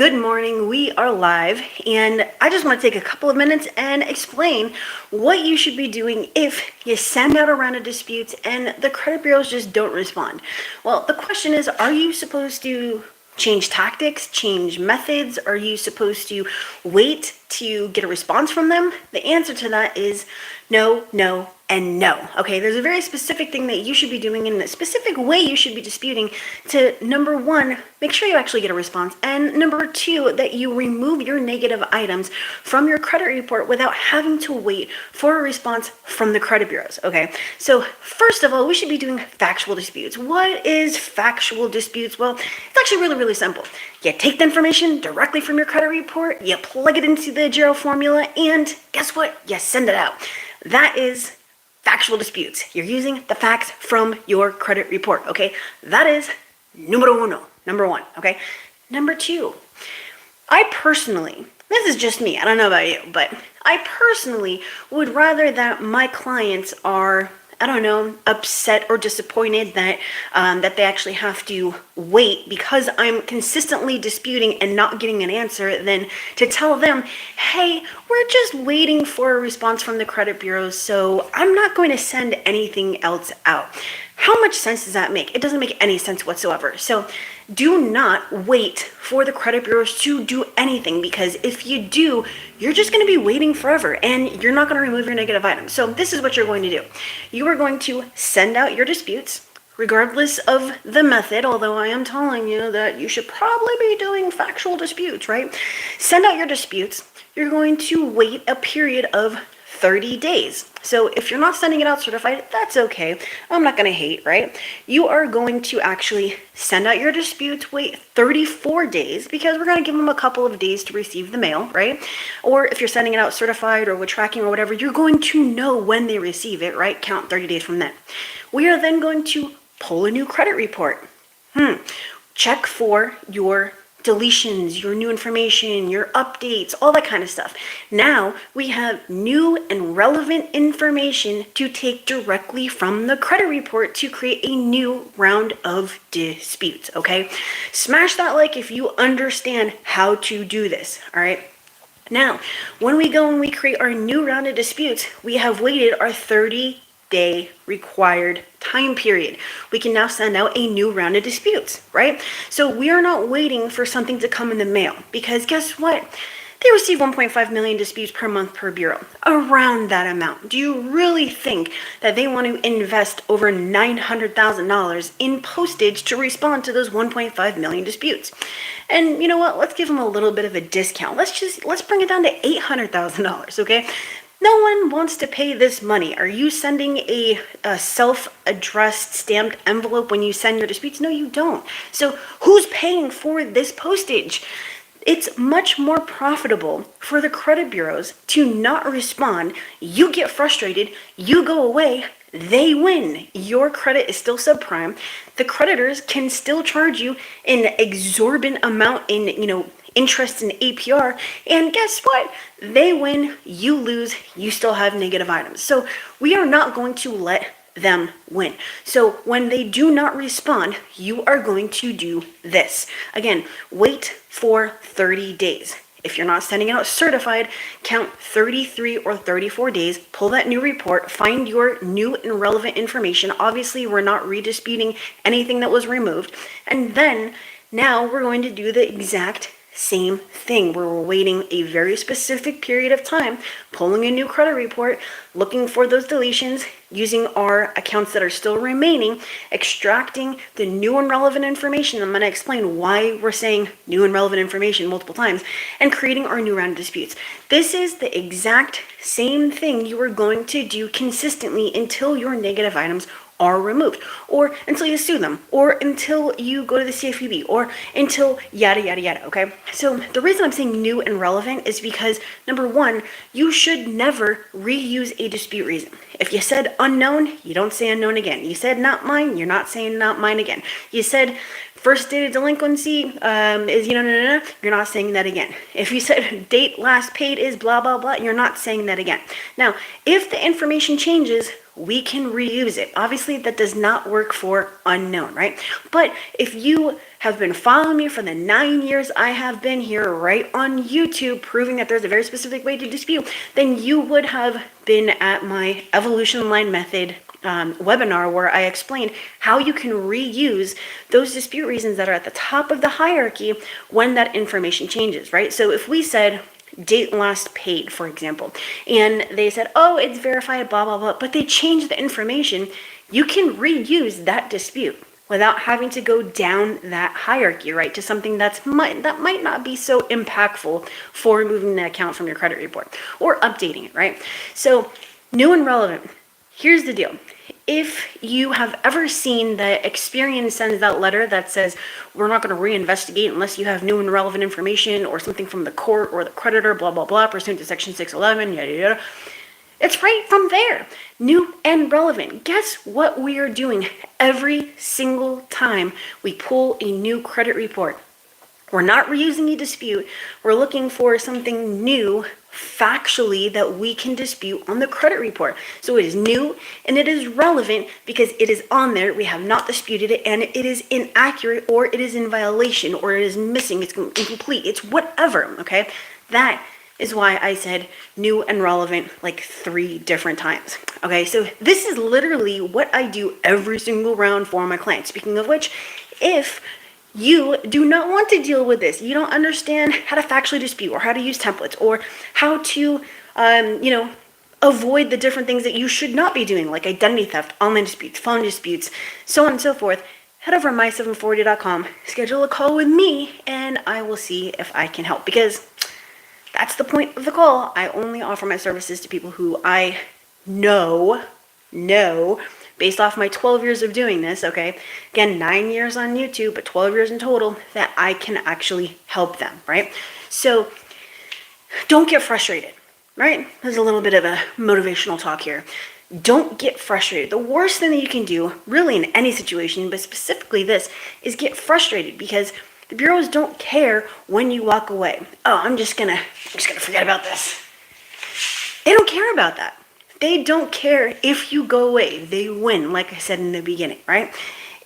Good morning, we are live, and I just want to take a couple of minutes and explain what you should be doing if you send out a round of disputes and the credit bureaus just don't respond. Well, the question is, are you supposed to change tactics, change methods? Are you supposed to wait to get a response from them? The answer to that is no, no, and no. Okay, there's a very specific thing that you should be doing in a specific way you should be disputing to, number one, make sure you actually get a response, and number two, that you remove your negative items from your credit report without having to wait for a response from the credit bureaus. Okay, so first of all, we should be doing factual disputes. What is factual disputes? Well, it's actually really simple. You take the information directly from your credit report, you plug it into the JERO formula, and guess what? You send it out. That is factual disputes. You're using the facts from your credit report, okay? That is number one, okay? Number two, I personally, this is just me, I don't know about you, but I personally would rather that my clients are, I don't know, upset or disappointed that that they actually have to wait because I'm consistently disputing and not getting an answer than to tell them, hey, we're just waiting for a response from the credit bureaus, so I'm not going to send anything else out. How much sense does that make? It doesn't make any sense whatsoever. So do not wait for the credit bureaus to do anything, because if you do, you're just going to be waiting forever and you're not going to remove your negative items. So this is what you're going to do. You are going to send out your disputes regardless of the method, although I am telling you that you should probably be doing factual disputes, right? Send out your disputes. You're going to wait a period of 30 days. So if you're not sending it out certified, that's okay. I'm not going to hate, right? You are going to actually send out your disputes, wait 34 days, because we're going to give them a couple of days to receive the mail, right? Or if you're sending it out certified or with tracking or whatever, you're going to know when they receive it, right? Count 30 days from then. We are then going to pull a new credit report. Check for your deletions, your new information, your updates, all that kind of stuff. Now we have new and relevant information to take directly from the credit report to create a new round of disputes, okay? Smash that like if you understand how to do this, all right? Now, when we go and we create our new round of disputes, we have waited our 30-day required time period. We can now send out a new round of disputes, right? So we are not waiting for something to come in the mail, because guess what? They receive 1.5 million disputes per month per bureau, around that amount. Do you really think that they want to invest over $900,000 in postage to respond to those 1.5 million disputes? And you know what? Let's give them a little bit of a discount. Let's bring it down to $800,000, okay? No one wants to pay this money. Are you sending a self-addressed stamped envelope when you send your disputes? No, you don't. So who's paying for this postage? It's much more profitable for the credit bureaus to not respond. You get frustrated, you go away, they win. Your credit is still subprime. The creditors can still charge you an exorbitant amount in, interest and APR, and guess what? They win, you lose, you still have negative items. So we are not going to let them win. So when they do not respond, you are going to do this. Again, wait for 30 days. If you're not sending out certified, count 33 or 34 days, pull that new report, find your new and relevant information. Obviously, we're not redisputing anything that was removed. And then now we're going to do the exact same thing, where we're waiting a very specific period of time, pulling a new credit report, looking for those deletions, using our accounts that are still remaining, extracting the new and relevant information. I'm going to explain why we're saying new and relevant information multiple times, and creating our new round of disputes. This is the exact same thing you are going to do consistently until your negative items are removed, or until you sue them, or until you go to the CFPB, or until yada yada yada, okay? So the reason I'm saying new and relevant is because, number one, you should never reuse a dispute reason. If you said unknown, you don't say unknown again. You said not mine, you're not saying not mine again. You said first date of delinquency is you're not saying that again. If you said date last paid is blah blah blah, you're not saying that again. Now, if the information changes, we can reuse it. Obviously, that does not work for unknown, right? But if you have been following me for the 9 years I have been here right on YouTube, proving that there's a very specific way to dispute, then you would have been at my Evolution Line Method webinar where I explained how you can reuse those dispute reasons that are at the top of the hierarchy when that information changes, right? So if we said date last paid, for example, and they said, oh, it's verified, blah, blah, blah, but they changed the information, you can reuse that dispute without having to go down that hierarchy, right, to something that might not be so impactful for removing the account from your credit report or updating it, right? So new and relevant. Here's the deal. If you have ever seen that Experian sends that letter that says, we're not going to reinvestigate unless you have new and relevant information or something from the court or the creditor, blah, blah, blah, pursuant to section 611, yada, yada. It's right from there. New and relevant. Guess what we are doing every single time we pull a new credit report? We're not reusing a dispute. We're looking for something new factually that we can dispute on the credit report. So it is new and it is relevant because it is on there. We have not disputed it and it is inaccurate or it is in violation or it is missing. It's incomplete. It's whatever. Okay. That is why I said new and relevant like 3 different times. Okay. So this is literally what I do every single round for my clients. Speaking of which, if you do not want to deal with this, you don't understand how to factually dispute or how to use templates or how to, avoid the different things that you should not be doing, like identity theft, online disputes, phone disputes, so on and so forth, head over to my740.com, schedule a call with me, and I will see if I can help, because that's the point of the call. I only offer my services to people who I know, based off my 12 years of doing this, okay? Again, 9 years on YouTube, but 12 years in total, that I can actually help them, right? So don't get frustrated, right? There's a little bit of a motivational talk here. Don't get frustrated. The worst thing that you can do, really in any situation, but specifically this, is get frustrated because the bureaus don't care when you walk away. Oh, I'm just gonna forget about this. They don't care about that. They don't care if you go away. They win, like I said in the beginning, right?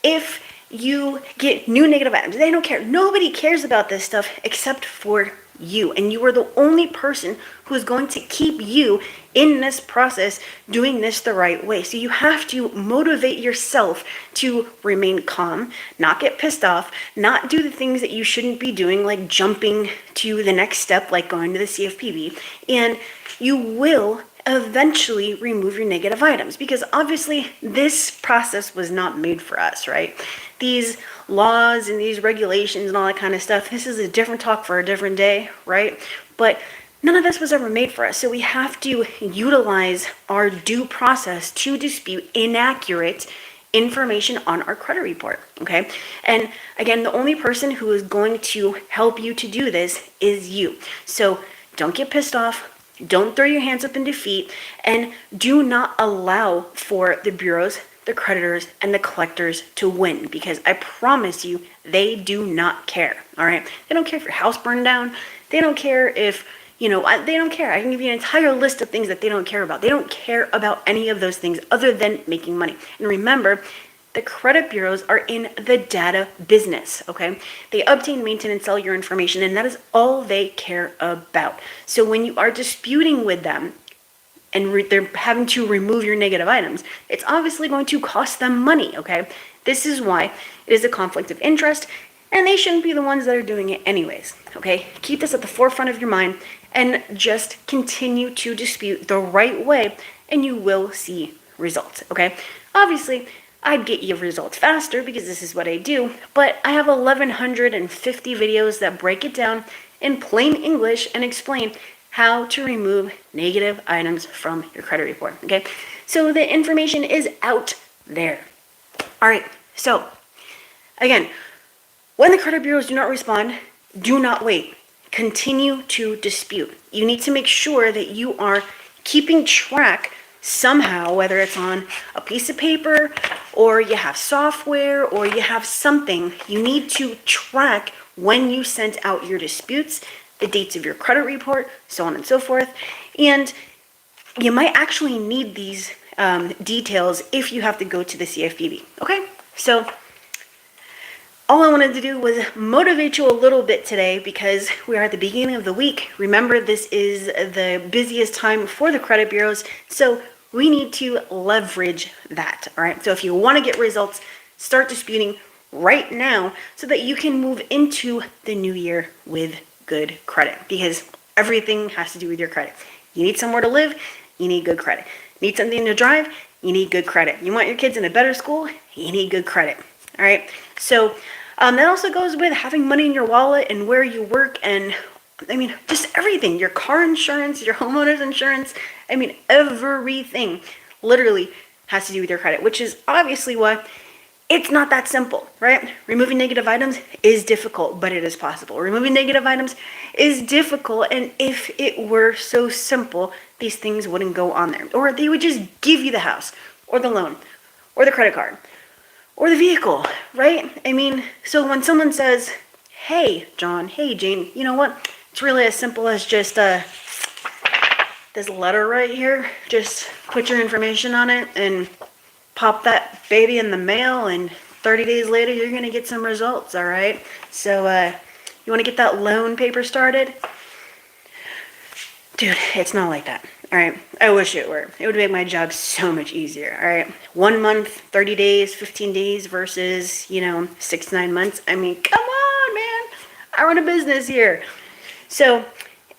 If you get new negative items, they don't care. Nobody cares about this stuff except for you. And you are the only person who is going to keep you in this process doing this the right way. So you have to motivate yourself to remain calm, not get pissed off, not do the things that you shouldn't be doing, like jumping to the next step, like going to the CFPB. And you will eventually remove your negative items, because obviously this process was not made for us, right? These laws and these regulations and all that kind of stuff, this is a different talk for a different day, right? But none of this was ever made for us. So we have to utilize our due process to dispute inaccurate information on our credit report, okay? And again, the only person who is going to help you to do this is you. So don't get pissed off. Don't throw your hands up in defeat, and do not allow for the bureaus, the creditors, and the collectors to win, because I promise you, they do not care, all right? They don't care if your house burned down. They don't care if, they don't care. I can give you an entire list of things that they don't care about. They don't care about any of those things other than making money. And remember, the credit bureaus are in the data business, okay? They obtain, maintain, and sell your information, and that is all they care about. So when you are disputing with them and they're having to remove your negative items, it's obviously going to cost them money, okay? This is why it is a conflict of interest, and they shouldn't be the ones that are doing it anyways, okay? Keep this at the forefront of your mind and just continue to dispute the right way, and you will see results, okay? Obviously, I'd get you results faster because this is what I do, but I have 1,150 videos that break it down in plain English and explain how to remove negative items from your credit report, okay? So the information is out there. All right, so again, when the credit bureaus do not respond, do not wait. Continue to dispute. You need to make sure that you are keeping track somehow, whether it's on a piece of paper or you have software or you have something. You need to track when you sent out your disputes, the dates of your credit report, so on and so forth. And you might actually need these details if you have to go to the CFPB. Okay, so all I wanted to do was motivate you a little bit today because we are at the beginning of the week. Remember, this is the busiest time for the credit bureaus, so we need to leverage that, all right? So if you want to get results, start disputing right now so that you can move into the new year with good credit, because everything has to do with your credit. You need somewhere to live, you need good credit. Need something to drive, you need good credit. You want your kids in a better school, you need good credit, all right? So that also goes with having money in your wallet and where you work, and I mean, just everything, your car insurance, your homeowner's insurance, I mean, everything literally has to do with your credit, which is obviously why it's not that simple, right? Removing negative items is difficult, but it is possible. Removing negative items is difficult, and if it were so simple, these things wouldn't go on there. Or they would just give you the house, or the loan, or the credit card, or the vehicle, right? I mean, so when someone says, hey, John, hey, Jane, you know what? It's really as simple as just this letter right here. Just put your information on it and pop that baby in the mail, and 30 days later, you're going to get some results, all right? So you want to get that loan paper started? Dude, it's not like that, all right? I wish it were. It would make my job so much easier, all right? 1 month, 30 days, 15 days versus, 6 to 9 months. I mean, come on, man. I run a business here. So,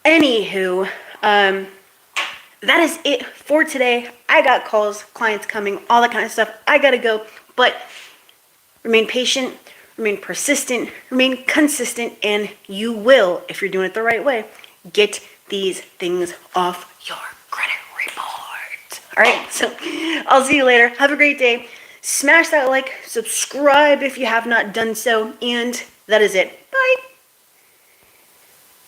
anywho, that is it for today. I got calls, clients coming, all that kind of stuff. I gotta go, but remain patient, remain persistent, remain consistent, and you will, if you're doing it the right way, get these things off your credit report. All right, so I'll see you later. Have a great day. Smash that like, subscribe if you have not done so, and that is it. Bye.